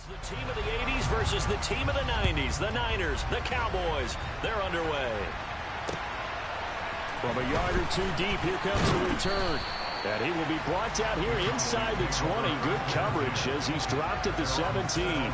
The team of the 80s versus the team of the 90s. The Niners, the Cowboys, they're underway. From a yard or two deep, here comes the return. And he will be brought down here inside the 20. Good coverage as he's dropped at the 17.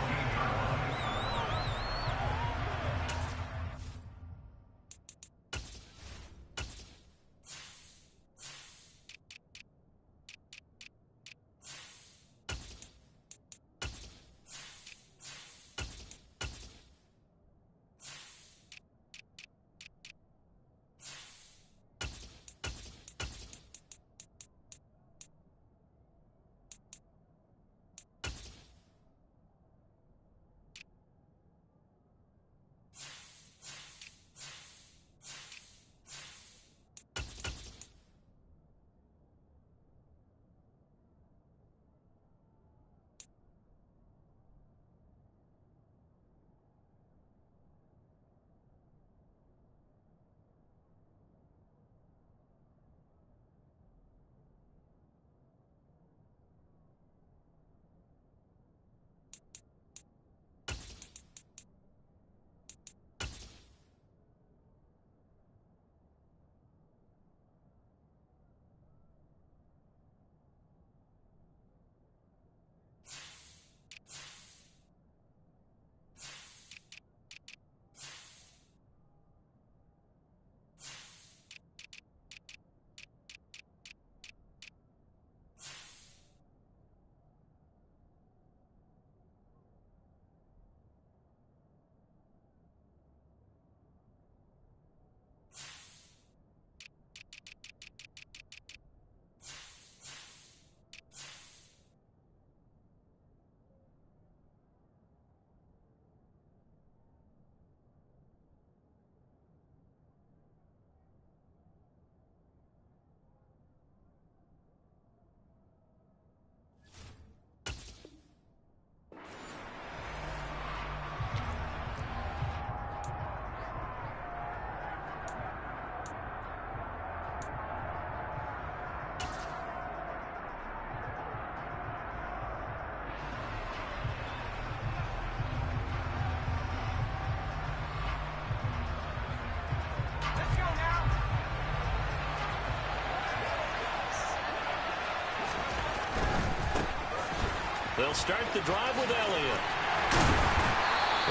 They'll start the drive with Elliott.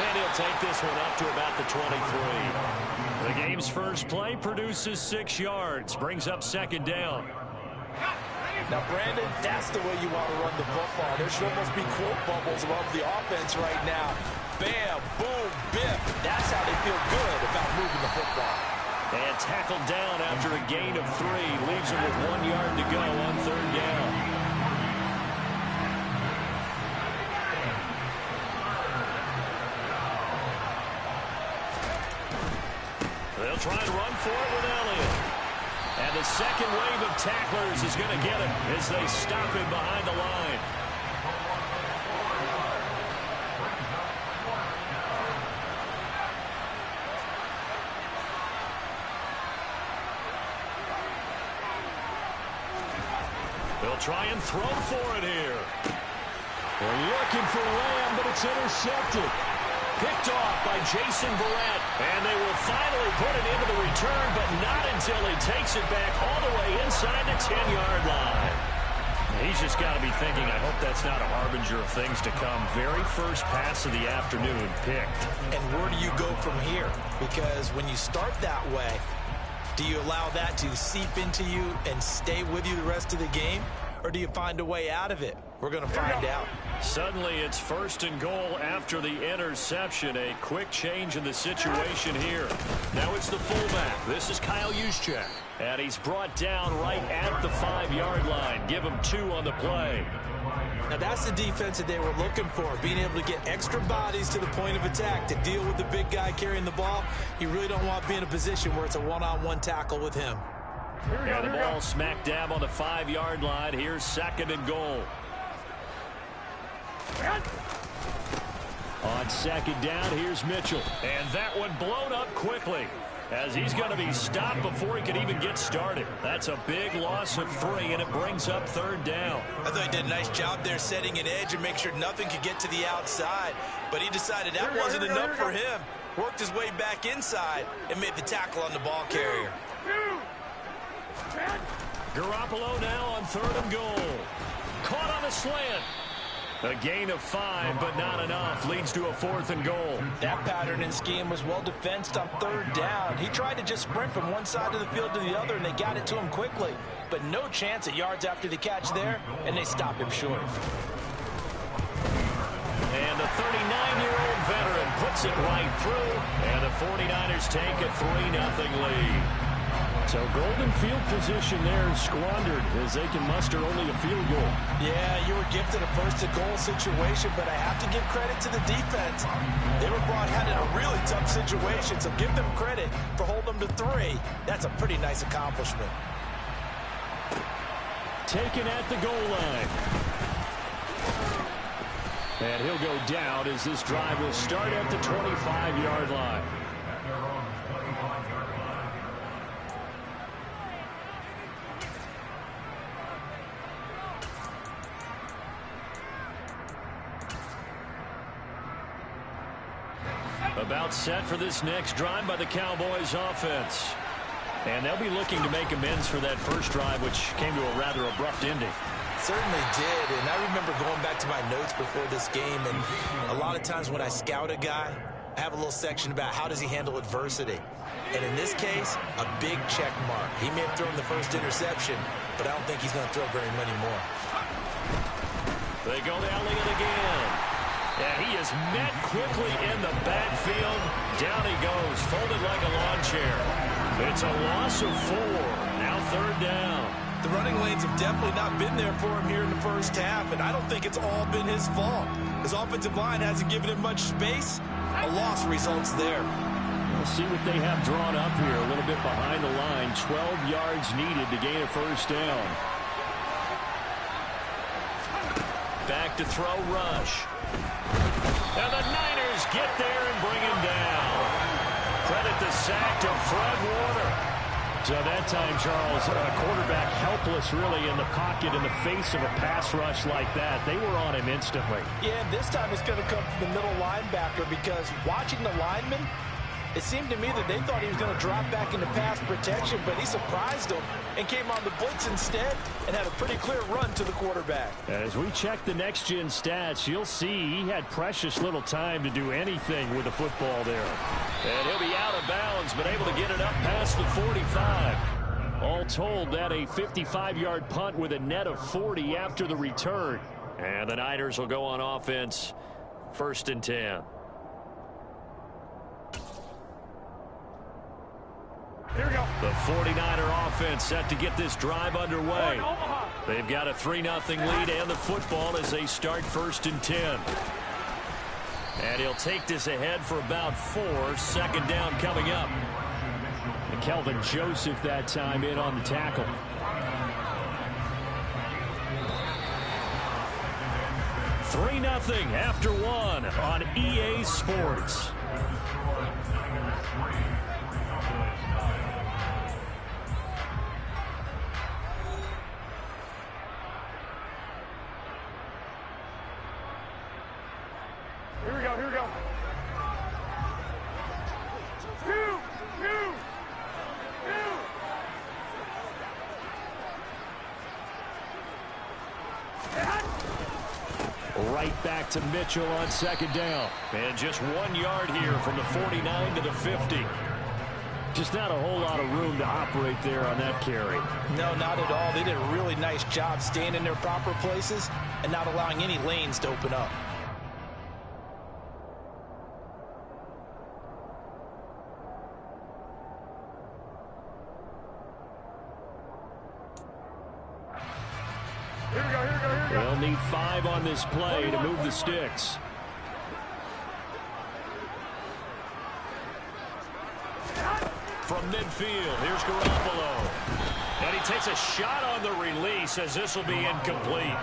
And he'll take this one up to about the 23. The game's first play produces 6 yards. Brings up second down. Now, Brandon, that's the way you want to run the football. There should almost be quote bubbles above the offense right now. Bam, boom, biff. That's how they feel good about moving the football. And tackled down after a gain of 3. Leaves him with 1 yard to go on third down. They'll try and run for it with Elliott. And the second wave of tacklers is going to get him as they stop him behind the line. They'll try and throw for it here. They're looking for Lamb, but it's intercepted. Picked off by Jason Verrett. And they will finally put it into the return, but not until he takes it back all the way inside the 10-yard line. He's just got to be thinking, I hope that's not a harbinger of things to come. Very first pass of the afternoon picked. And where do you go from here? Because when you start that way, do you allow that to seep into you and stay with you the rest of the game? Or do you find a way out of it? We're going to find out. Suddenly it's 1st and goal after the interception. A quick change in the situation here. Now it's the fullback. This is Kyle Juszczyk. And he's brought down right at the 5-yard line. Give him 2 on the play. Now that's the defense that they were looking for, being able to get extra bodies to the point of attack to deal with the big guy carrying the ball. You really don't want to be in a position where it's a one-on-one tackle with him. Yeah, the ball smack dab on the 5-yard line. Here's 2nd and goal. On 2nd down, here's Mitchell. And that one blown up quickly. as he's going to be stopped before he could even get started. That's a big loss of 3, and it brings up 3rd down. I thought he did a nice job there setting an edge and make sure nothing could get to the outside. But he decided that wasn't enough for him. Worked his way back inside and made the tackle on the ball carrier. Garoppolo now on 3rd and goal. Caught on a slant. A gain of 5, but not enough. Leads to a 4th and goal. That pattern and scheme was well defensed on 3rd down. He tried to just sprint from one side of the field to the other, and they got it to him quickly. But no chance at yards after the catch there, and they stop him short. And the 39-year-old veteran puts it right through, and the 49ers take a 3-0 lead. So golden field position there squandered as they can muster only a field goal. Yeah, you were gifted a first-to-goal situation, but I have to give credit to the defense. They were brought out in a really tough situation, so give them credit for holding them to 3. That's a pretty nice accomplishment. Taken at the goal line. And he'll go down as this drive will start at the 25-yard line. About set for this next drive by the Cowboys offense. And they'll be looking to make amends for that first drive, which came to a rather abrupt ending. Certainly did, and I remember going back to my notes before this game, and a lot of times when I scout a guy, I have a little section about how does he handle adversity. And in this case, a big check mark. He may have thrown the first interception, but I don't think he's going to throw very many more. They go to Elliott again. And he is met quickly in the backfield. Down he goes, folded like a lawn chair. It's a loss of 4. Now 3rd down. The running lanes have definitely not been there for him here in the first half, and I don't think it's all been his fault. His offensive line hasn't given him much space. A loss results there. We'll see what they have drawn up here. A little bit behind the line. 12 yards needed to gain a first down. Back to throw, rush. And the Niners get there and bring him down. Credit the sack to Fred Warner. So that time, Charles, a quarterback helpless really in the pocket in the face of a pass rush like that. They were on him instantly. Yeah, and this time it's going to come from the middle linebacker because watching the lineman, it seemed to me that they thought he was going to drop back into pass protection, but he surprised them and came on the blitz instead and had a pretty clear run to the quarterback. As we check the next-gen stats, you'll see he had precious little time to do anything with the football there. And he'll be out of bounds, but able to get it up past the 45. All told, that a 55-yard punt with a net of 40 after the return. And the Niners will go on offense, 1st and 10. Here we go. The 49er offense set to get this drive underway. They've got a 3-0 lead and the football as they start 1st and 10. And he'll take this ahead for about 4. 2nd down coming up. And Kelvin Joseph that time in on the tackle. Three 3-0 after 1 on EA Sports. Here we go, here we go. 2, 2, 2. Right back to Mitchell on 2nd down. And just 1 yard here from the 49 to the 50. Just not a whole lot of room to operate there on that carry. No, not at all. They did a really nice job staying in their proper places and not allowing any lanes to open up. Here we go, here we go, here we go. They'll need 5 on this play to move the sticks. From midfield, here's Garoppolo. And he takes a shot on the release as this will be incomplete.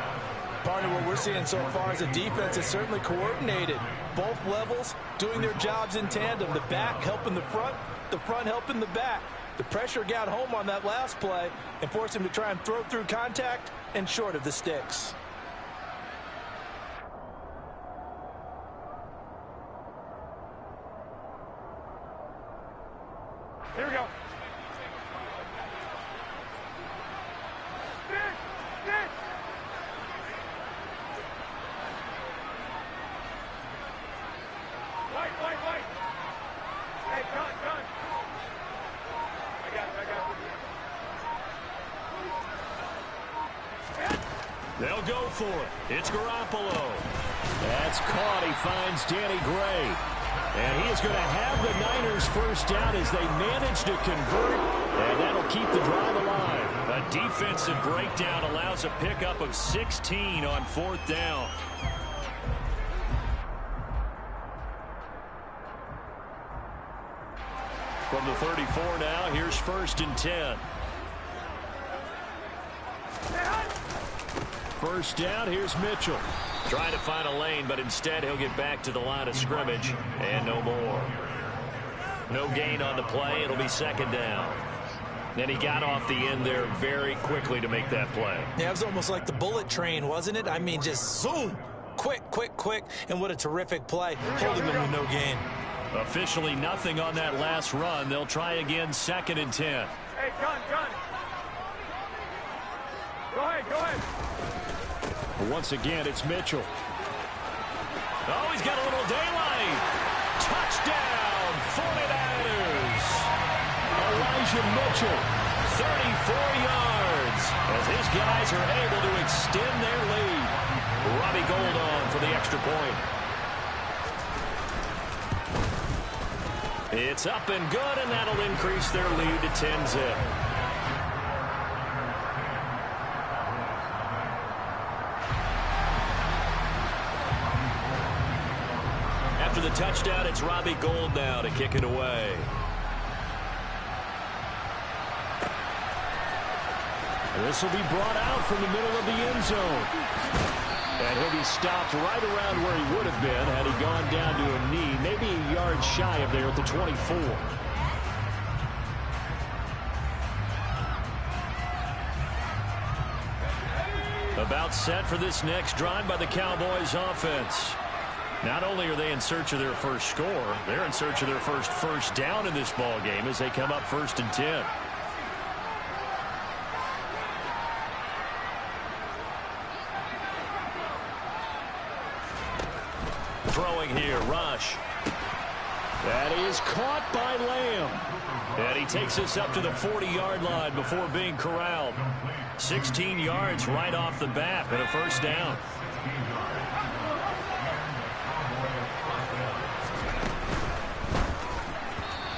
Partner, what we're seeing so far as a defense is certainly coordinated. Both levels doing their jobs in tandem. The back helping the front, the front helping the back. The pressure got home on that last play and forced him to try and throw through contact and short of the sticks. Here we go. Stick! Stick! White! Hey, gun! I got it. They'll go for it. It's Garoppolo. That's caught. He finds Danny Gray. And he is going to have the Niners first down as they manage to convert. And that'll keep the drive alive. A defensive breakdown allows a pickup of 16 on 4th down. From the 34 now, here's 1st and 10. First down, here's Mitchell. Trying to find a lane, but instead he'll get back to the line of scrimmage and no more. No gain on the play. It'll be 2nd down. And he got off the end there very quickly to make that play. Yeah, it was almost like the bullet train, wasn't it? I mean, just zoom. Quick. And what a terrific play. Holding them with no gain. Officially nothing on that last run. They'll try again, 2nd and 10. Hey, gun! Go ahead! Once again, it's Mitchell. Oh, he's got a little daylight. Touchdown, 49ers. Elijah Mitchell, 34 yards, as his guys are able to extend their lead. Robbie Gould on for the extra point. It's up and good, and that'll increase their lead to 10-zip. After the touchdown, it's Robbie Gould now to kick it away. This will be brought out from the middle of the end zone. And he'll be stopped right around where he would have been had he gone down to a knee, maybe a yard shy of there at the 24. About set for this next drive by the Cowboys offense. Not only are they in search of their first score, they're in search of their first down in this ball game as they come up 1st and 10. Throwing here, Rush. That is caught by Lamb. And he takes us up to the 40-yard line before being corralled. 16 yards right off the bat and a 1st down.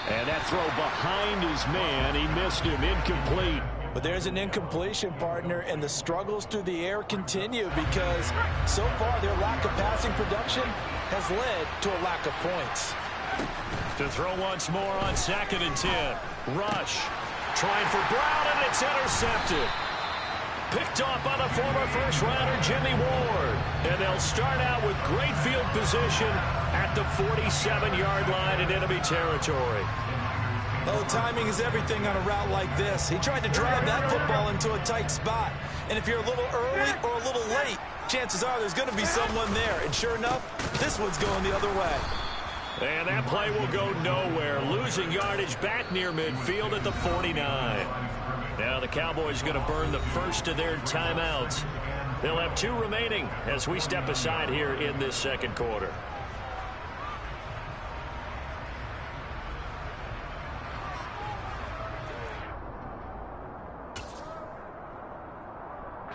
And that throw behind his man, he missed him, incomplete. But there's an incompletion, partner, and the struggles through the air continue because so far their lack of passing production has led to a lack of points. To throw once more on 2nd and 10. Rush trying for Brown, and it's intercepted. Picked off by the former first-rounder Jimmy Ward. And they'll start out with great field position at the 47-yard line in enemy territory. Oh, timing is everything on a route like this. He tried to drive that football into a tight spot. And if you're a little early or a little late, chances are there's going to be someone there. And sure enough, this one's going the other way. And that play will go nowhere. Losing yardage back near midfield at the 49. Now the Cowboys are going to burn the first of their timeouts. They'll have 2 remaining as we step aside here in this 2nd quarter.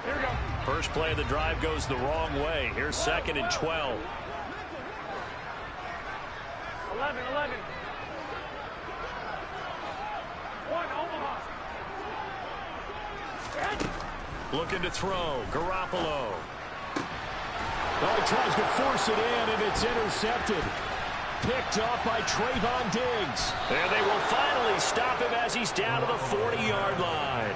Here we go. First play of the drive goes the wrong way. Here's 2nd and 12. 11. One, Omaha. Looking to throw. Garoppolo. Oh, he tries to force it in, and it's intercepted. Picked off by Trayvon Diggs. And they will finally stop him as he's down to the 40-yard line.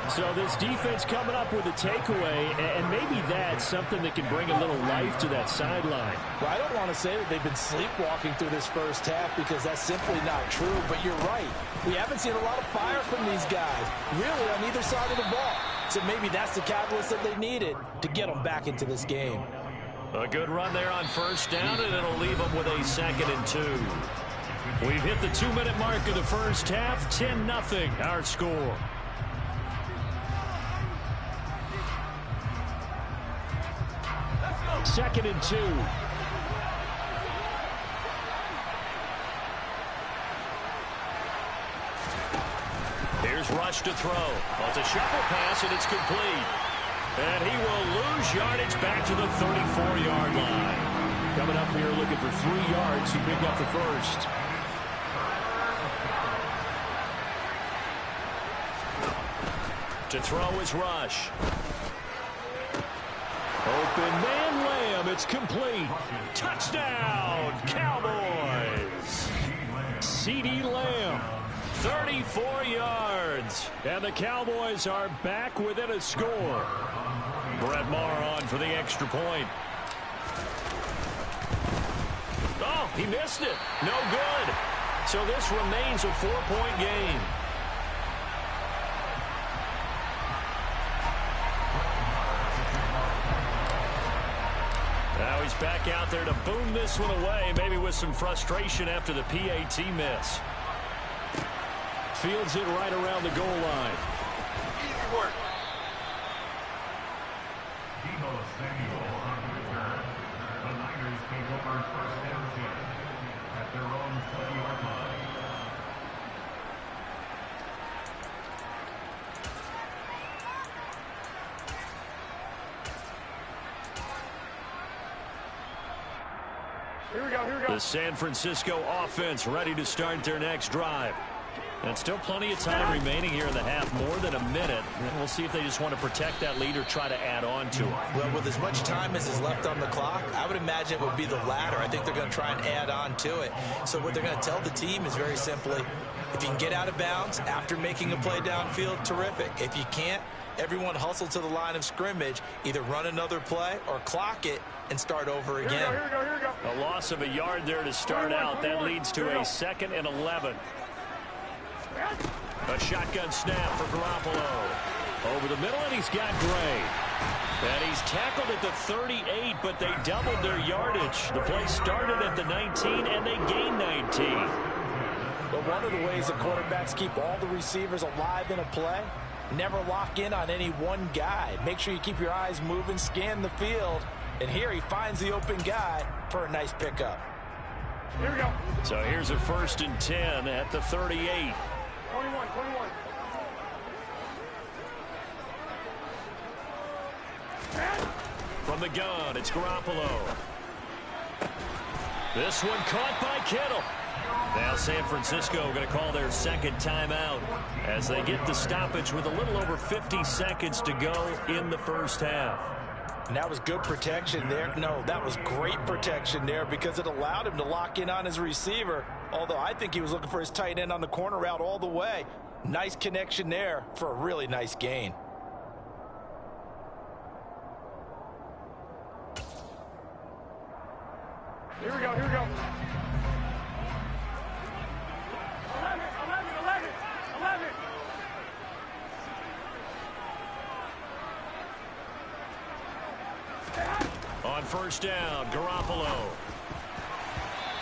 So this defense coming up with a takeaway, and maybe that's something that can bring a little life to that sideline. Well, I don't want to say that they've been sleepwalking through this first half because that's simply not true, but you're right. We haven't seen a lot of fire from these guys, really, on either side of the ball. So maybe that's the catalyst that they needed to get them back into this game. A good run there on first down, and it'll leave them with a 2nd and 2. We've hit the 2-minute mark of the first half, 10-0 our score. Second and 2. Here's Rush to throw. Well, it's a shuffle pass, and it's complete. And he will lose yardage back to the 34-yard line. Coming up here looking for 3 yards to pick up the first. To throw is Rush. Open man Lamb. It's complete. Touchdown, Cowboys. C.D. Lamb. 34 yards. And the Cowboys are back within a score. Brett Maher on for the extra point. Oh, he missed it. No good. So this remains a 4-point game. Now he's back out there to boom this one away, maybe with some frustration after the PAT miss. Fields it right around the goal line. Easy work. The Niners take over first down 10 at their own 20-yard line. Here we go, here we go. The San Francisco offense ready to start their next drive. And still plenty of time remaining here in the half, more than a minute. And we'll see if they just want to protect that lead or try to add on to it. Well, with as much time as is left on the clock, I would imagine it would be the latter. I think they're going to try and add on to it. So what they're going to tell the team is very simply, if you can get out of bounds after making a play downfield, terrific. If you can't, everyone hustle to the line of scrimmage, either run another play or clock it and start over again. Here we go, here we go. A loss of a yard there to start out. That leads to a 2nd and 11. A shotgun snap for Garoppolo. Over the middle, and he's got Gray. And he's tackled at the 38, but they doubled their yardage. The play started at the 19, and they gained 19. But one of the ways that quarterbacks keep all the receivers alive in a play, never lock in on any one guy. Make sure you keep your eyes moving, scan the field. And here he finds the open guy for a nice pickup. Here we go. So here's a 1st and 10 at the 38. 21. From the gun, it's Garoppolo. This one caught by Kittle. Now San Francisco going to call their 2nd timeout as they get the stoppage with a little over 50 seconds to go in the first half. And that was good protection there. No, that was great protection there because it allowed him to lock in on his receiver. Although I think he was looking for his tight end on the corner route all the way. Nice connection there for a really nice gain. Here we go, here we go. 11. On first down, Garoppolo.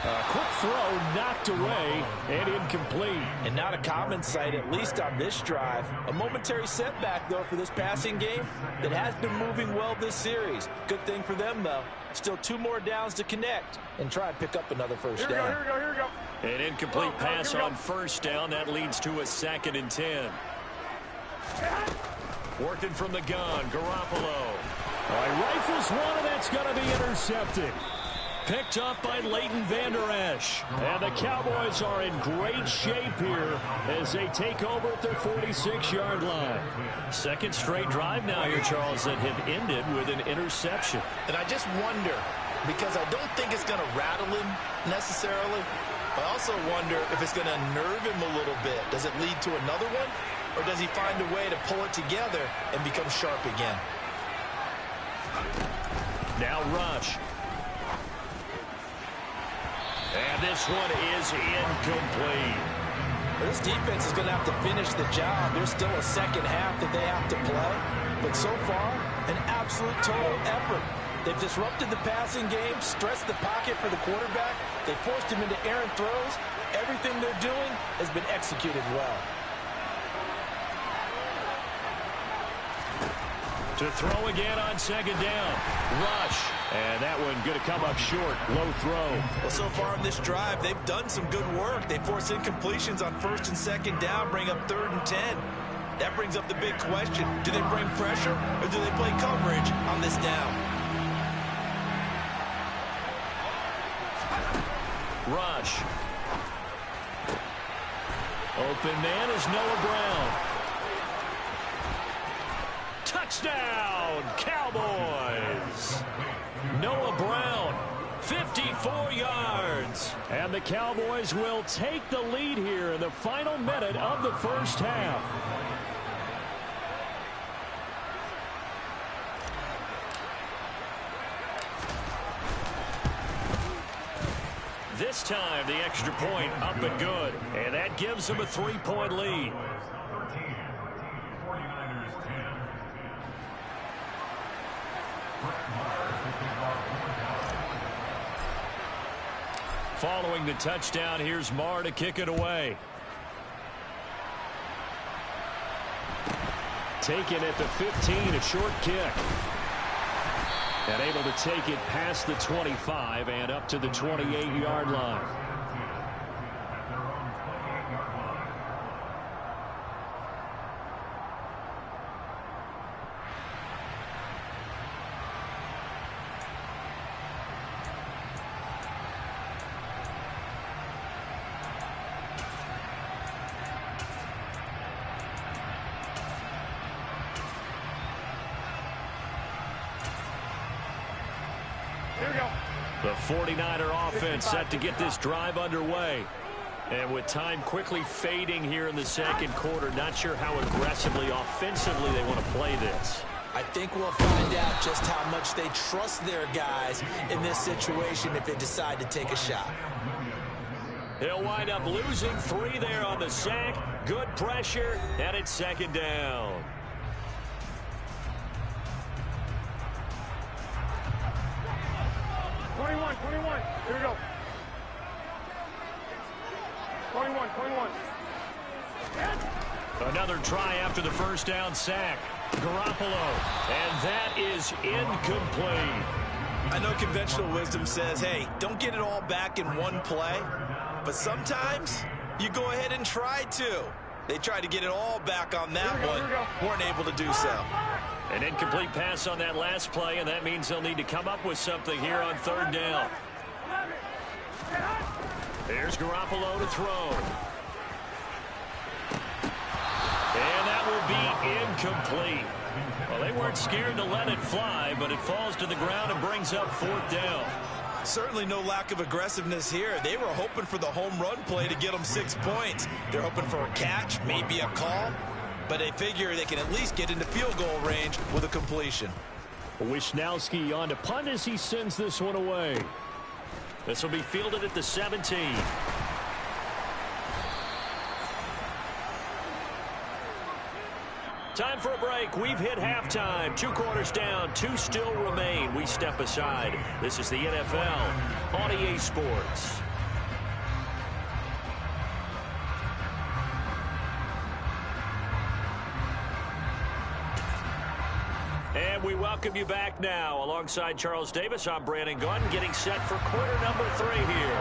A quick throw knocked away and incomplete. And not a common sight, at least on this drive. A momentary setback, though, for this passing game that has been moving well this series. Good thing for them, though. Still 2 more downs to connect and try and pick up another first down. Here we go. An incomplete pass on first down. That leads to a 2nd and 10. Working from the gun, Garoppolo. All right, rifles one, and that's going to be intercepted. Picked up by Leighton Vander Esch. And the Cowboys are in great shape here as they take over at their 46-yard line. 2nd straight drive now here, Charles, that have ended with an interception. And I just wonder, because I don't think it's going to rattle him necessarily. I also wonder if it's going to nerve him a little bit. Does it lead to another one? or does he find a way to pull it together and become sharp again? Now rush. And this one is incomplete. This defense is going to have to finish the job. There's still a second half that they have to play. But so far, an absolute total effort. They've disrupted the passing game, stressed the pocket for the quarterback. They forced him into errant throws. Everything they're doing has been executed well. To throw again on second down. Rush. And that one going to come up short. Low throw. Well, so far in this drive, they've done some good work. They force incompletions on first and second down, bring up 3rd and 10. That brings up the big question. Do they bring pressure or do they play coverage on this down? Rush. Open man is Noah Brown. Touchdown, Cowboys! Noah Brown, 54 yards. And the Cowboys will take the lead here in the final minute of the first half. This time, the extra point up and good. And that gives them a 3-point lead. 49ers 10. Following the touchdown, here's Marr to kick it away. Taken at the 15, a short kick. And able to take it past the 25 and up to the 28-yard line. The 49er offense set to get this drive underway. And with time quickly fading here in the second quarter, not sure how aggressively, offensively they want to play this. I think we'll find out just how much they trust their guys in this situation if they decide to take a shot. He'll wind up losing 3 there on the sack. Good pressure, and it's second down. Here we go. 21. Another try after the first down sack. Garoppolo, and that is incomplete. I know conventional wisdom says, hey, don't get it all back in one play. But sometimes you go ahead and try to. They tried to get it all back on that one. Weren't able to do so. An incomplete pass on that last play, and that means they'll need to come up with something here on 3rd down. Here's Garoppolo to throw. And that will be incomplete. Well, they weren't scared to let it fly, but it falls to the ground and brings up 4th down. Certainly no lack of aggressiveness here. They were hoping for the home run play to get them 6 points. They're hoping for a catch, maybe a call. But they figure they can at least get into field goal range with a completion. Wisnowski on to punt as he sends this one away. This will be fielded at the 17. Time for a break. We've hit halftime. 2 quarters down. 2 still remain. We step aside. This is the NFL on EA Sports. And we welcome you back now. Alongside Charles Davis, I'm Brandon Gunn, getting set for quarter number 3 here.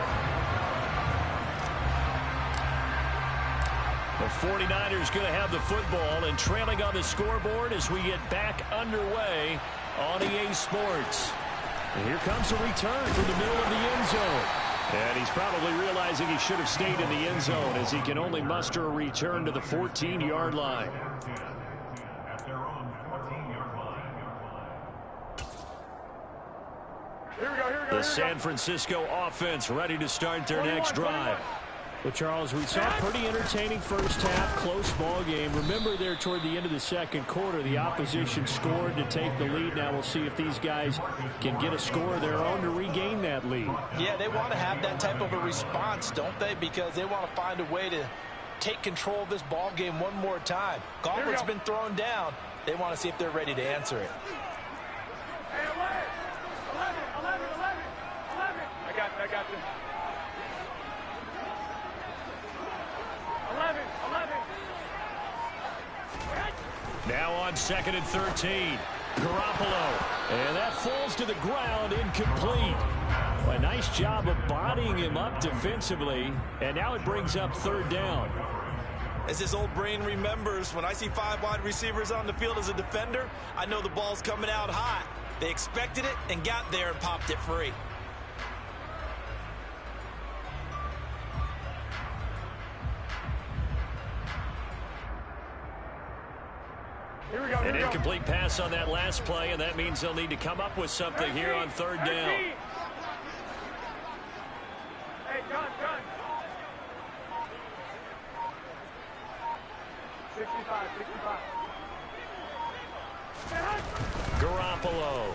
The 49ers going to have the football and trailing on the scoreboard as we get back underway on EA Sports. And here comes a return from the middle of the end zone. And he's probably realizing he should have stayed in the end zone as he can only muster a return to the 14-yard line. Here we go. The San Francisco offense ready to start their next drive. Well, Charles, we saw a pretty entertaining first half, close ball game. Remember there toward the end of the second quarter, the opposition scored to take the lead. Now we'll see if these guys can get a score of their own to regain that lead. Yeah, they want to have that type of a response, don't they? Because they want to find a way to take control of this ball game one more time. Gauntlet's been thrown down. They want to see if they're ready to answer it. Hey, 11. I got you. 11. Now on 2nd and 13. Garoppolo. And that falls to the ground, incomplete. A nice job of bodying him up defensively. And now it brings up 3rd down. As his old brain remembers, when I see 5 wide receivers on the field as a defender, I know the ball's coming out hot. They expected it and got there and popped it free. An incomplete pass on that last play, and that means they'll need to come up with something here on 3rd down. Hey, John. 65. Garoppolo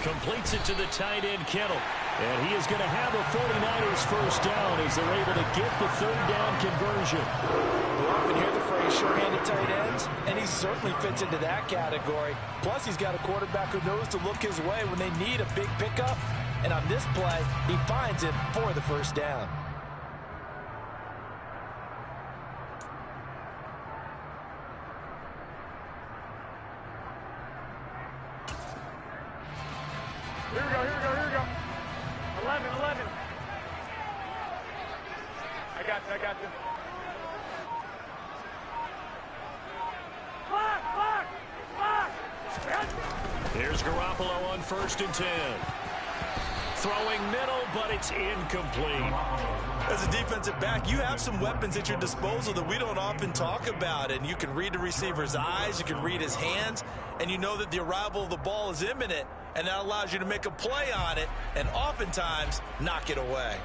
completes it to the tight end, Kittle. And he is going to have a 49ers first down as they're able to get the 3rd down conversion. We often hear the phrase sure-handed tight ends, and he certainly fits into that category. Plus, he's got a quarterback who knows to look his way when they need a big pickup. And on this play, he finds it for the first down. Here we go. 11. I got you. Block! Here's Garoppolo on 1st and 10. Throwing middle, but it's incomplete. As a defensive back, you have some weapons at your disposal that we don't often talk about. And you can read the receiver's eyes, you can read his hands, and you know that the arrival of the ball is imminent. And that allows you to make a play on it and oftentimes knock it away.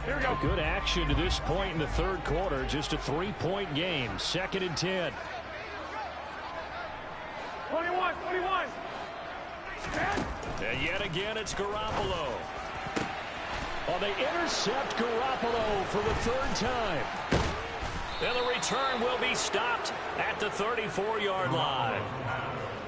Here we go. Good action to this point in the 3rd quarter. Just a 3-point game. 2nd and 10. 21. And yet again, it's Garoppolo. Oh, they intercept Garoppolo for the 3rd time. And the return will be stopped at the 34-yard line.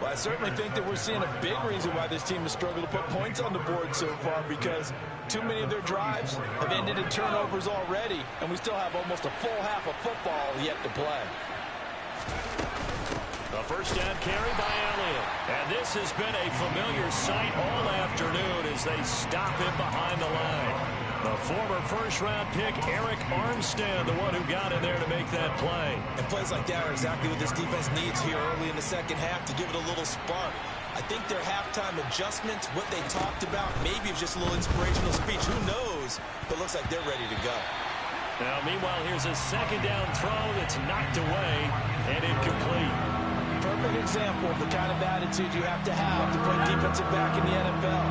Well, I certainly think that we're seeing a big reason why this team has struggled to put points on the board so far, because too many of their drives have ended in turnovers already, and we still have almost a full half of football yet to play. A first down carry by Elliott. And this has been a familiar sight all afternoon as they stop him behind the line. The former first-round pick, Eric Armstead, the one who got in there to make that play. And plays like that are exactly what this defense needs here early in the second half to give it a little spark. I think their halftime adjustments, what they talked about, maybe it's just a little inspirational speech. Who knows? But looks like they're ready to go. Now, meanwhile, here's a 2nd down throw that's knocked away and incomplete. Perfect example of the kind of attitude you have to play defensive back in the NFL.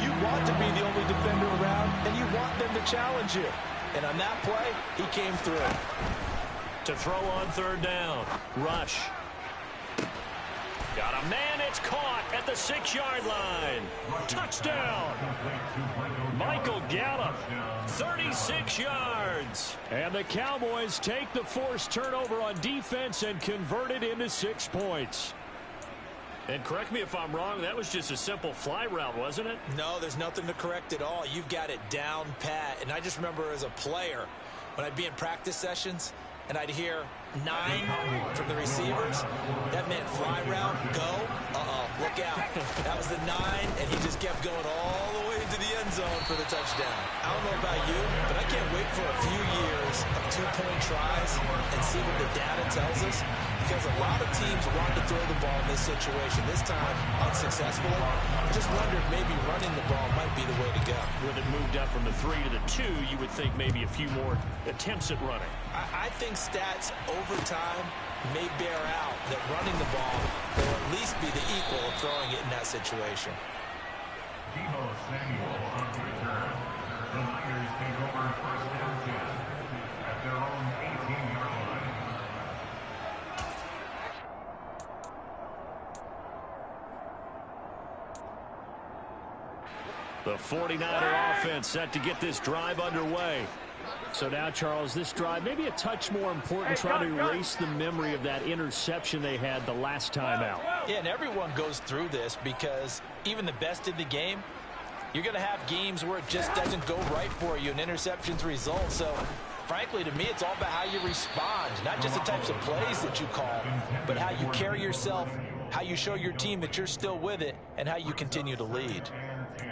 You want to be the only defender around, and you want them to challenge you. And on that play, he came through. To throw on 3rd down. Rush. Got a man, it's caught at the 6-yard line. Touchdown. Michael Gallup, 36 yards. And the Cowboys take the forced turnover on defense and convert it into 6 points. And correct me if I'm wrong, that was just a simple fly route, wasn't it? No, there's nothing to correct at all. You've got it down pat. And I just remember as a player, when I'd be in practice sessions, and I'd hear 9 from the receivers. That meant fly route, go. Look out. That was the 9, and he just kept going all the way into the end zone for the touchdown. I don't know about you, but I can't wait for a few years of 2-point tries and see what the data tells us. because a lot of teams want to throw the ball in this situation. This time, unsuccessfully. I just wonder if maybe running the ball might be the way to go. With it moved up from the 3 to the 2, you would think maybe a few more attempts at running. I think stats over time may bear out that running the ball will at least be the equal of throwing it in that situation. Debo Samuel on return. The Niners take over first down 10 at their own 18-yard line. The 49er offense set to get this drive underway. So now, Charles, this drive maybe a touch more important, trying to erase the memory of that interception they had the last time out. Yeah, and everyone goes through this because even the best in the game, you're going to have games where it just doesn't go right for you, and interceptions result. So, frankly, to me, it's all about how you respond, not just the types of plays that you call, but how you carry yourself, how you show your team that you're still with it, and how you continue to lead.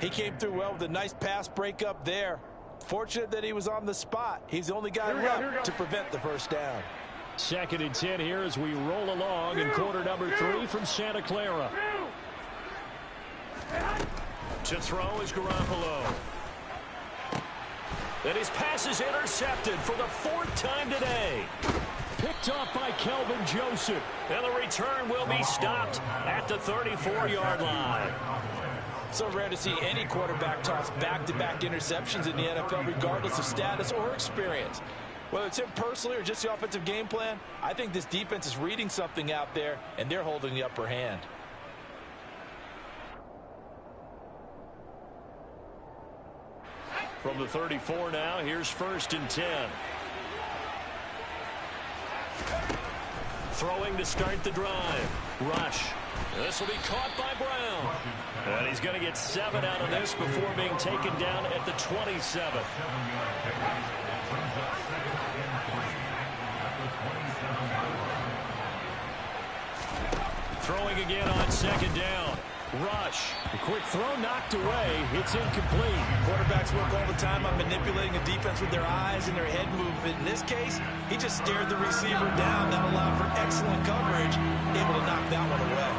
He came through well with a nice pass breakup there. Fortunate that he was on the spot. He's the only guy left to prevent the first down. 2nd and 10 here as we roll along in quarter number 3 from Santa Clara. To throw is Garoppolo. And his pass is intercepted for the 4th time today. Picked off by Kelvin Joseph. And the return will be stopped at the 34-yard line. So rare to see any quarterback toss back-to-back interceptions in the NFL, regardless of status or experience. Whether it's him personally or just the offensive game plan, I think this defense is reading something out there, and they're holding the upper hand. From the 34 now, here's 1st and 10. Throwing to start the drive. Rush. This will be caught by Brown. And he's going to get 7 out of this before being taken down at the 27. Throwing again on 2nd down. Rush. A quick throw knocked away. It's incomplete. Quarterbacks work all the time on manipulating a defense with their eyes and their head movement. In this case, he just stared the receiver down. That allowed for excellent coverage, able to knock that one away.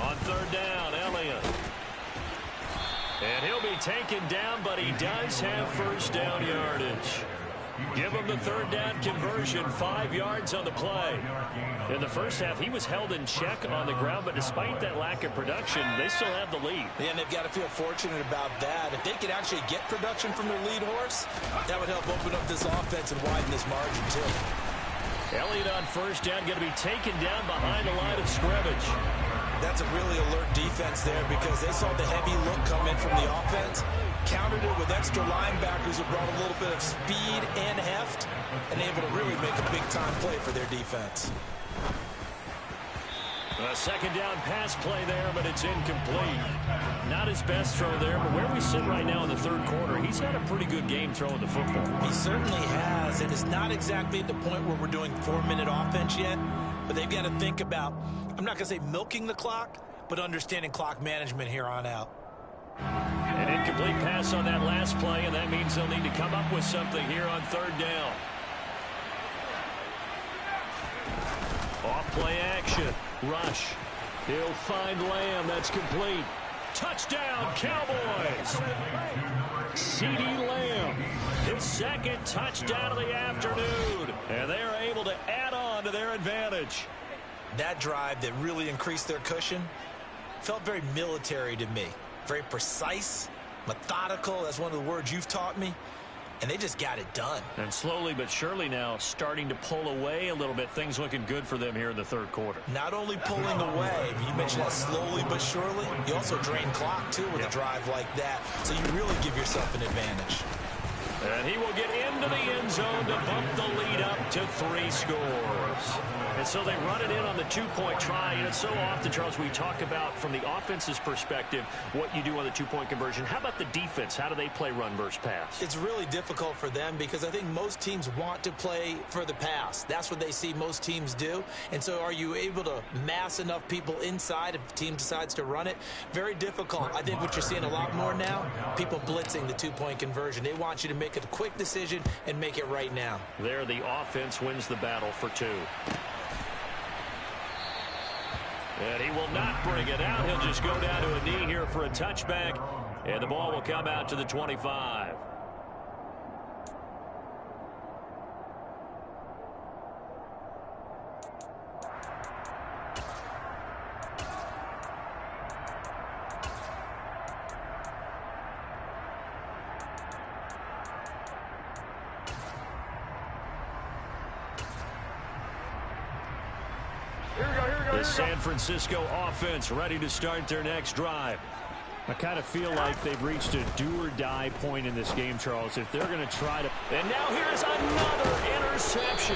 On 3rd down, Elliott. And he'll be taken down, but he does have first down yardage. Give him the 3rd down conversion, 5 yards on the play. In the first half, he was held in check on the ground, but despite that lack of production, they still have the lead. And they've got to feel fortunate about that. If they could actually get production from their lead horse, that would help open up this offense and widen this margin, too. Elliott on first down, going to be taken down behind the line of scrimmage. That's a really alert defense there because they saw the heavy look come in from the offense, countered it with extra linebackers who brought a little bit of speed and heft, and able to really make a big-time play for their defense. A 2nd down pass play there, but it's incomplete. Not his best throw there, but where we sit right now in the 3rd quarter, he's had a pretty good game throwing the football. He certainly has, and it's not exactly at the point where we're doing 4-minute offense yet, but they've got to think about, I'm not going to say milking the clock, but understanding clock management here on out. An incomplete pass on that last play, and that means they'll need to come up with something here on 3rd down. Off play action. Rush. He'll find Lamb. That's complete. Touchdown, Cowboys. CeeDee Lamb. His 2nd touchdown of the afternoon. And they are able to add on to their advantage. That drive that really increased their cushion felt very military to me. Very precise, methodical. That's one of the words you've taught me. And they just got it done. And slowly but surely now starting to pull away a little bit. Things looking good for them here in the 3rd quarter. Not only pulling away, but you mentioned that slowly but surely. You also drain clock, too, with a drive like that. So you really give yourself an advantage. And he will get into the end zone to bump the lead up to 3 scores. And so they run it in on the 2-point try. And it's so often, Charles, we talk about from the offense's perspective what you do on the 2-point conversion. How about the defense? How do they play run versus pass? It's really difficult for them because I think most teams want to play for the pass. That's what they see most teams do. And so are you able to mass enough people inside if the team decides to run it? Very difficult. I think what you're seeing a lot more now, people blitzing the 2-point conversion. They want you to make make a quick decision and make it right now. There, the offense wins the battle for 2. And he will not bring it out. He'll just go down to a knee here for a touchback. And the ball will come out to the 25. The San Francisco offense ready to start their next drive. I kind of feel like they've reached a do-or-die point in this game, Charles. If they're going to try to... And now here's another interception.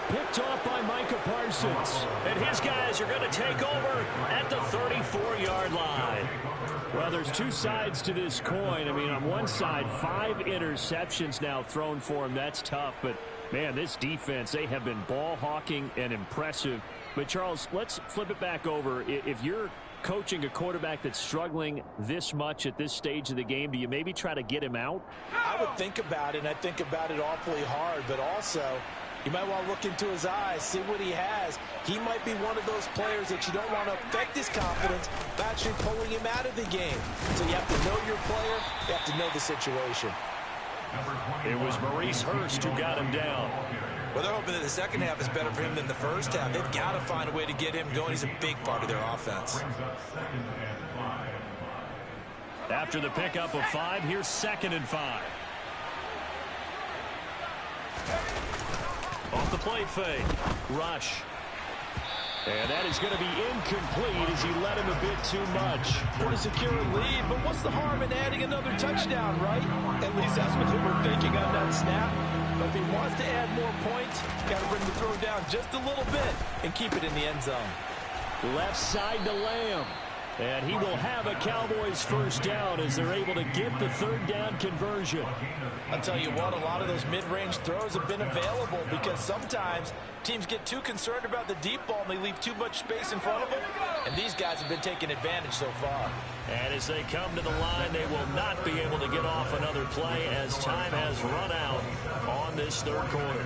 Picked off by Micah Parsons. And his guys are going to take over at the 34-yard line. Well, there's two sides to this coin. I mean, on one side, 5 interceptions now thrown for him. That's tough. But, man, this defense, they have been ball hawking and impressive. But, Charles, let's flip it back over. If you're coaching a quarterback that's struggling this much at this stage of the game, do you maybe try to get him out? I would think about it, and I think about it awfully hard. But also, you might want to look into his eyes, see what he has. He might be one of those players that you don't want to affect his confidence by actually pulling him out of the game. So you have to know your player. You have to know the situation. It was Maurice Hurst who got him down. Well, they're hoping that the second half is better for him than the first half. They've got to find a way to get him going. He's a big part of their offense. After the pickup of 5, here's 2nd and 5. Off the play fake. Rush. And that is going to be incomplete as he led him a bit too much. Pretty secure lead, but what's the harm in adding another touchdown, right? At least that's what they were thinking on that snap. But if he wants to add more points, got to bring the throw down just a little bit and keep it in the end zone. Left side to Lamb. And he will have a Cowboys first down as they're able to get the 3rd down conversion. I'll tell you what, a lot of those mid-range throws have been available because sometimes teams get too concerned about the deep ball and they leave too much space in front of them. And these guys have been taking advantage so far. And as they come to the line, they will not be able to get off another play as time has run out on this 3rd quarter.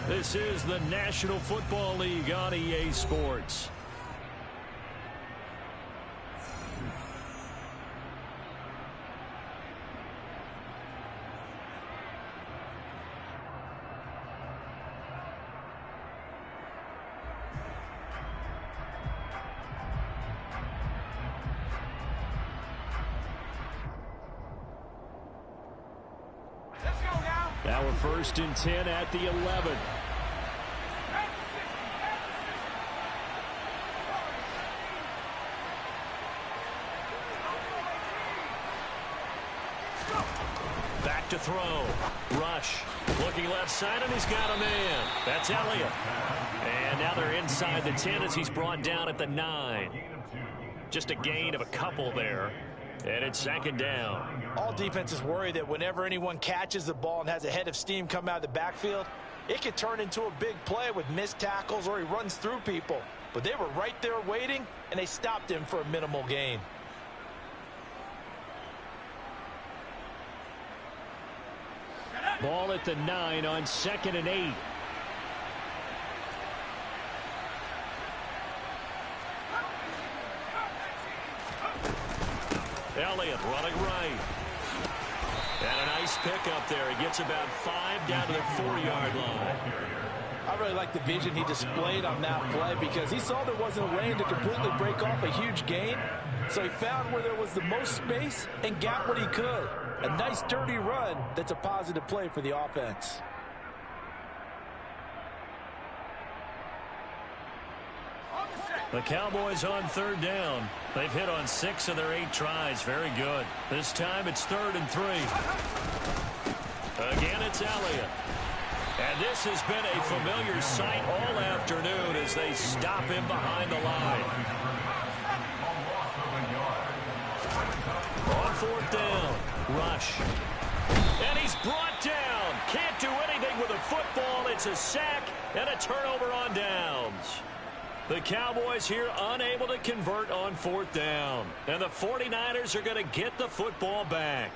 This is the National Football League on EA Sports. Now we're 1st and 10 at the 11. Back to throw. Rush. Looking left side, and he's got a man. That's Elliott. And now they're inside the 10 as he's brought down at the 9. Just a gain of a couple there. And it's 2nd down. All defenses worry that whenever anyone catches the ball and has a head of steam come out of the backfield, it could turn into a big play with missed tackles or he runs through people. But they were right there waiting, and they stopped him for a minimal gain. Ball at the 9 on 2nd and 8. Elliott running right. And a nice pickup there. He gets about 5 down to the 4-yard line. I really like the vision he displayed on that play because he saw there wasn't a way to completely break off a huge gain. So he found where there was the most space and got what he could. A nice dirty run that's a positive play for the offense. The Cowboys on 3rd down. They've hit on 6 of their 8 tries. Very good. This time it's 3rd and 3. Again, it's Elliott. And this has been a familiar sight all afternoon as they stop him behind the line. On 4th down, Rush. And he's brought down. Can't do anything with a football. It's a sack and a turnover on downs. The Cowboys here unable to convert on 4th down. And the 49ers are going to get the football back.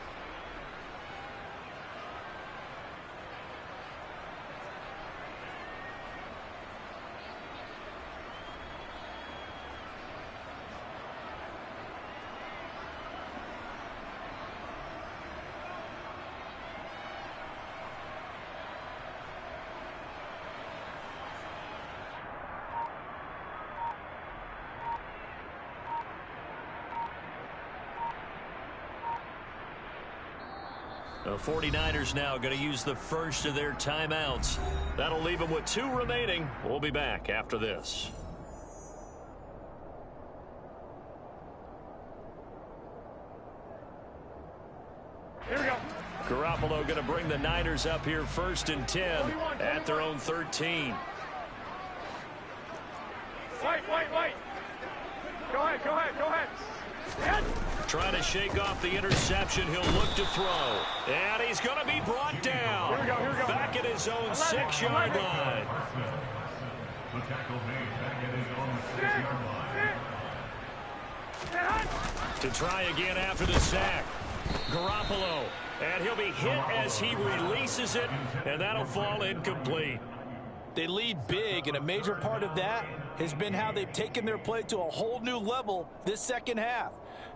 The 49ers now going to use the first of their timeouts. That'll leave them with 2 remaining. We'll be back after this. Here we go. Garoppolo going to bring the Niners up here 1st and 10 at their own 13. Wait. Go ahead. Hit. Trying to shake off the interception. He'll look to throw. And he's going to be brought down. Here we go. Back at his own 6-yard line. The tackle made back at his own 6-yard line. Hit. To try again after the sack. Garoppolo. And he'll be hit as he releases it. And that'll fall incomplete. They lead big, and a major part of that has been how they've taken their play to a whole new level this second half.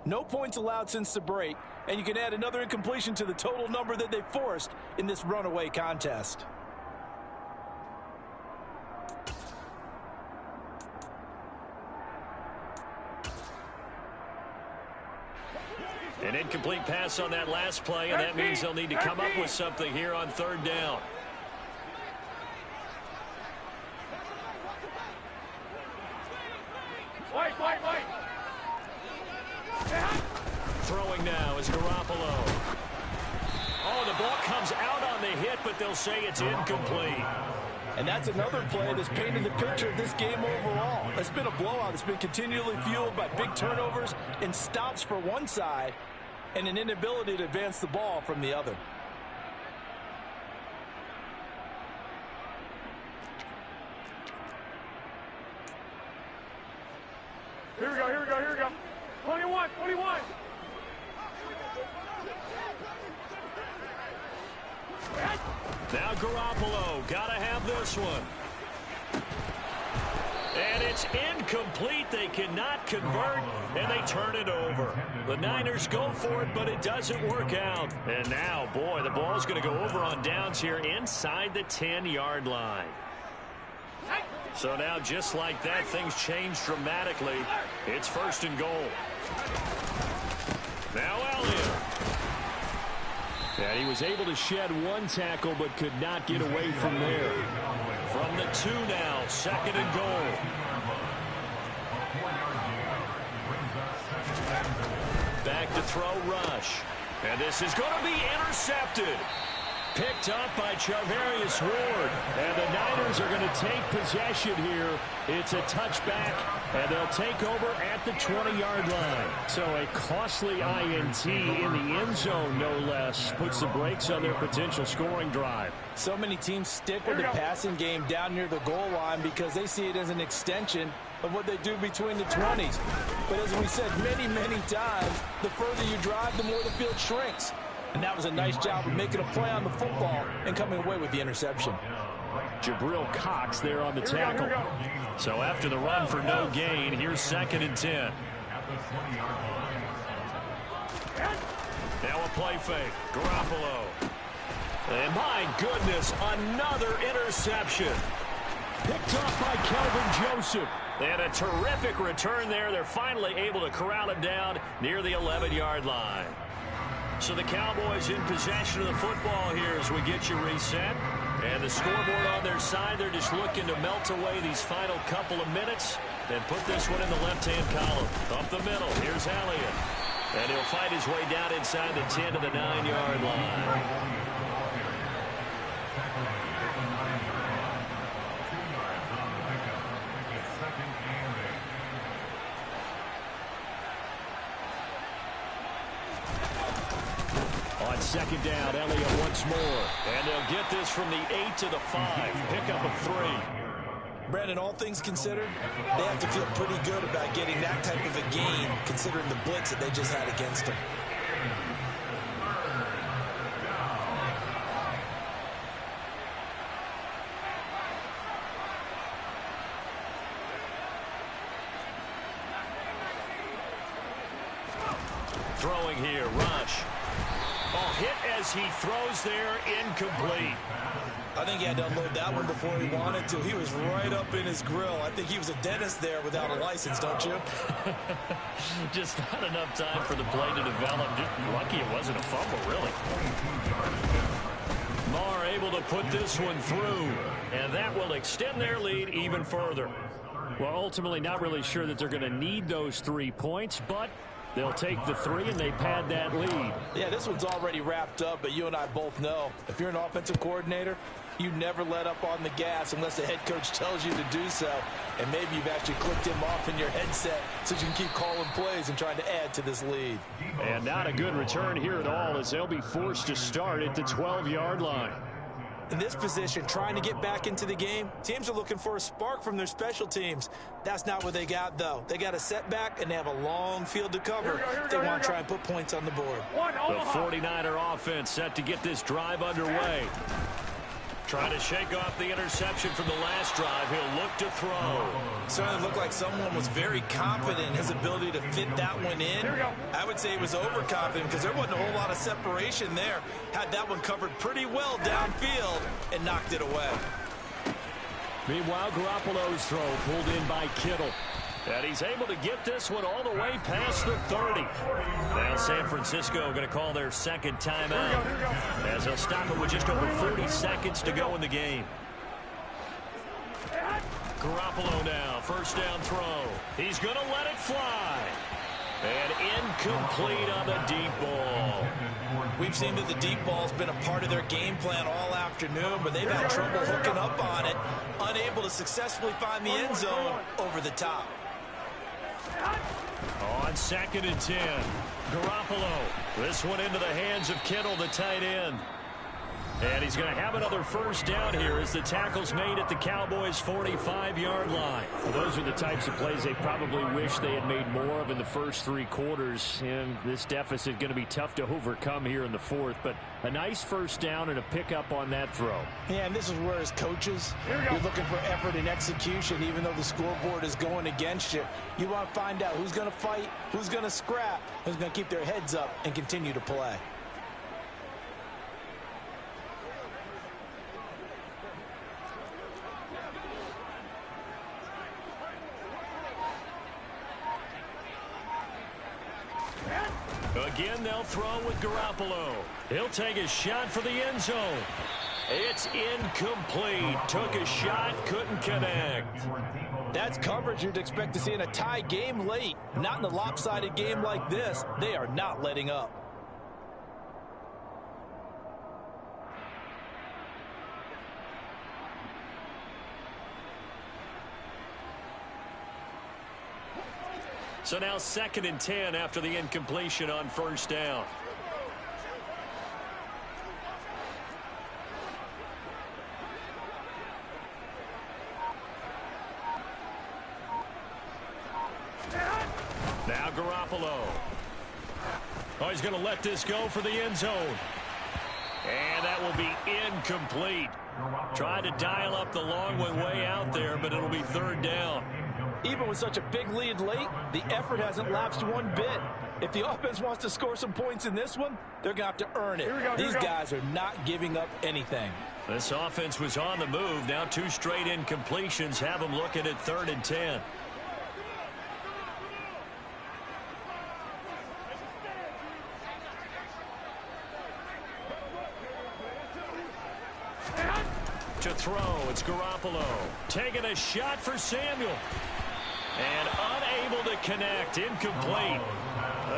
No points allowed since the break, and you can add another incompletion to the total number that they forced in this runaway contest. An incomplete pass on that last play, and that means they'll need to come up with something here on 3rd down. Wait. Throwing now is Garoppolo. Oh, the ball comes out on the hit, but they'll say it's incomplete. And that's another play that's painted the picture of this game overall. It's been a blowout that's been continually fueled by big turnovers and stops for one side and an inability to advance the ball from the other. Here we go. 21. Now Garoppolo, gotta have this one. And it's incomplete. They cannot convert, and they turn it over. The Niners go for it, but it doesn't work out. And now, boy, the ball's going to go over on downs here inside the 10-yard line. So now, just like that, things change dramatically. It's 1st and goal. Now Elliott. And he was able to shed one tackle, but could not get away from there. From the 2 now, 2nd and goal. Back to throw, Rush. And this is going to be intercepted. Picked up by Charvarius Ward. And the Niners are going to take possession here. It's a touchback, and they'll take over at the 20-yard line. So a costly INT in the end zone, no less, puts the brakes on their potential scoring drive. So many teams stick with the passing game down near the goal line because they see it as an extension of what they do between the 20s. But as we said many, many times, the further you drive, the more the field shrinks. And that was a nice job of making a play on the football and coming away with the interception. Jabril Cox there on the tackle. So after the run for no gain, here's 2nd and 10. Now a play fake. Garoppolo. And my goodness, another interception. Picked off by Kelvin Joseph. And a terrific return there. They're finally able to corral him down near the 11-yard line. So the Cowboys in possession of the football here as we get you reset. And the scoreboard on their side, they're just looking to melt away these final couple of minutes and put this one in the left-hand column. Up the middle, here's Elliott. And he'll fight his way down inside the 10 to the 9-yard line. On 2nd down, Elliott once more. And they'll get this from the 8 to the 5. Pick up of 3. Brandon, all things considered, they have to feel pretty good about getting that type of a gain, considering the blitz that they just had against them. Throwing here, Rush. Oh, hit as he throws there, incomplete. I think he had to unload that one before he wanted to. He was right up in his grill. I think he was a dentist there without a license, don't you? Just not enough time for the play to develop. Just lucky it wasn't a fumble, really. Marr able to put this one through, and that will extend their lead even further. Well, ultimately not really sure that they're going to need those 3 points, but they'll take the 3 and they pad that lead. Yeah, this one's already wrapped up, but you and I both know if you're an offensive coordinator, you never let up on the gas unless the head coach tells you to do so. And maybe you've actually clicked him off in your headset so you can keep calling plays and trying to add to this lead. And not a good return here at all as they'll be forced to start at the 12-yard line. In this position, trying to get back into the game, teams are looking for a spark from their special teams. That's not what they got, though. They got a setback, and they have a long field to cover if they want to try and put points on the board. The 49er offense set to get this drive underway. Trying to shake off the interception from the last drive. He'll look to throw. Certainly looked like someone was very confident in his ability to fit that one in. I would say he was overconfident because there wasn't a whole lot of separation there. Had that one covered pretty well downfield and knocked it away. Meanwhile, Garoppolo's throw pulled in by Kittle. And he's able to get this one all the way past the 30. Now San Francisco going to call their second timeout as they'll stop it with just over 40 seconds to go in the game. Garoppolo now, first down throw. He's going to let it fly. And incomplete on the deep ball. We've seen that the deep ball's been a part of their game plan all afternoon, but they've had trouble hooking up on it, unable to successfully find the end zone over the top. On 2nd and 10, Garoppolo. This one into the hands of Kittle, the tight end. And he's going to have another first down here as the tackle's made at the Cowboys' 45-yard line. Well, those are the types of plays they probably wish they had made more of in the first 3 quarters. And this deficit going to be tough to overcome here in the 4th. But a nice first down and a pickup on that throw. Yeah, and this is where as coaches, you're looking for effort and execution, even though the scoreboard is going against you. You want to find out who's going to fight, who's going to scrap, who's going to keep their heads up and continue to play. Again, they'll throw with Garoppolo. He'll take a shot for the end zone. It's incomplete. Took a shot, couldn't connect. That's coverage you'd expect to see in a tie game late. Not in a lopsided game like this. They are not letting up. So now 2nd and 10 after the incompletion on first down. Now Garoppolo. Oh, he's going to let this go for the end zone. And that will be incomplete. Tried to dial up the long one way out there, but it'll be 3rd down. Even with such a big lead late, the effort hasn't lapsed one bit. If the offense wants to score some points in this one, they're going to have to earn it. These guys are not giving up anything. This offense was on the move. Now 2 straight incompletions have them looking at 3rd and 10. To throw, it's Garoppolo. Taking a shot for Samuel. And unable to connect. Incomplete.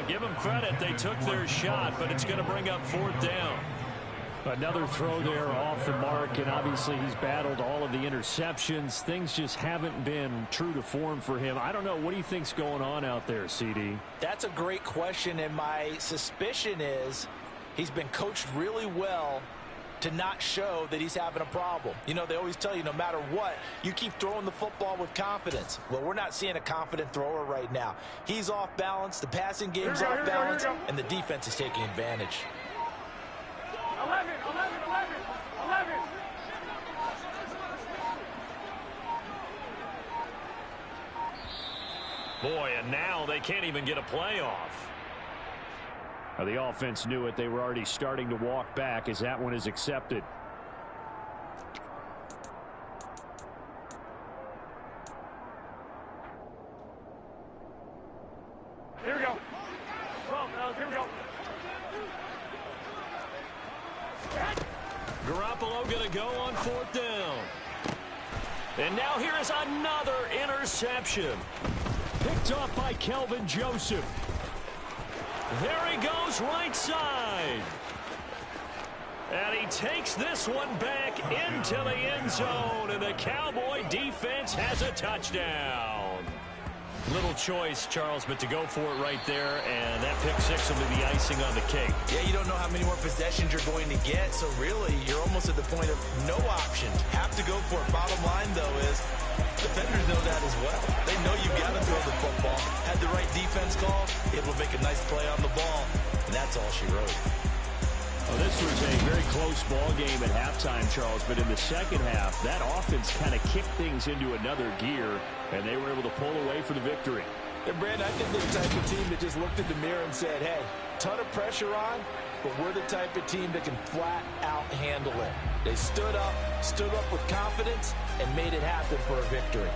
Give them credit. They took their shot, but it's going to bring up 4th down. Another throw there off the mark, and obviously he's battled all of the interceptions. Things just haven't been true to form for him. I don't know. What do you think's going on out there, CD? That's a great question, and my suspicion is he's been coached really well to not show that he's having a problem. You know, they always tell you no matter what, you keep throwing the football with confidence. Well, we're not seeing a confident thrower right now. He's off balance, the passing game's off balance, and the defense is taking advantage. 11. Boy, and now they can't even get a play off. Now, the offense knew it. They were already starting to walk back as that one is accepted. Here we go. Here we go. Garoppolo going to go on 4th down. And now here is another interception. Picked off by Kelvin Joseph. There he goes, right side. And he takes this one back into the end zone, and the Cowboy defense has a touchdown. Little choice, Charles, but to go for it right there, and that pick six will be the icing on the cake. Yeah, you don't know how many more possessions you're going to get, so really, you're almost at the point of no options. Have to go for it. Bottom line, though, is defenders know that as well. They know you've got to throw the football. Had the right defense call, able to make a nice play on the ball, and that's all she wrote. Well, this was a very close ball game at halftime, Charles, but in the second half, that offense kind of kicked things into another gear, and they were able to pull away for the victory. And, Brandon, I think they're the type of team that just looked in the mirror and said, hey, ton of pressure on, but we're the type of team that can flat out handle it. They stood up with confidence, and made it happen for a victory.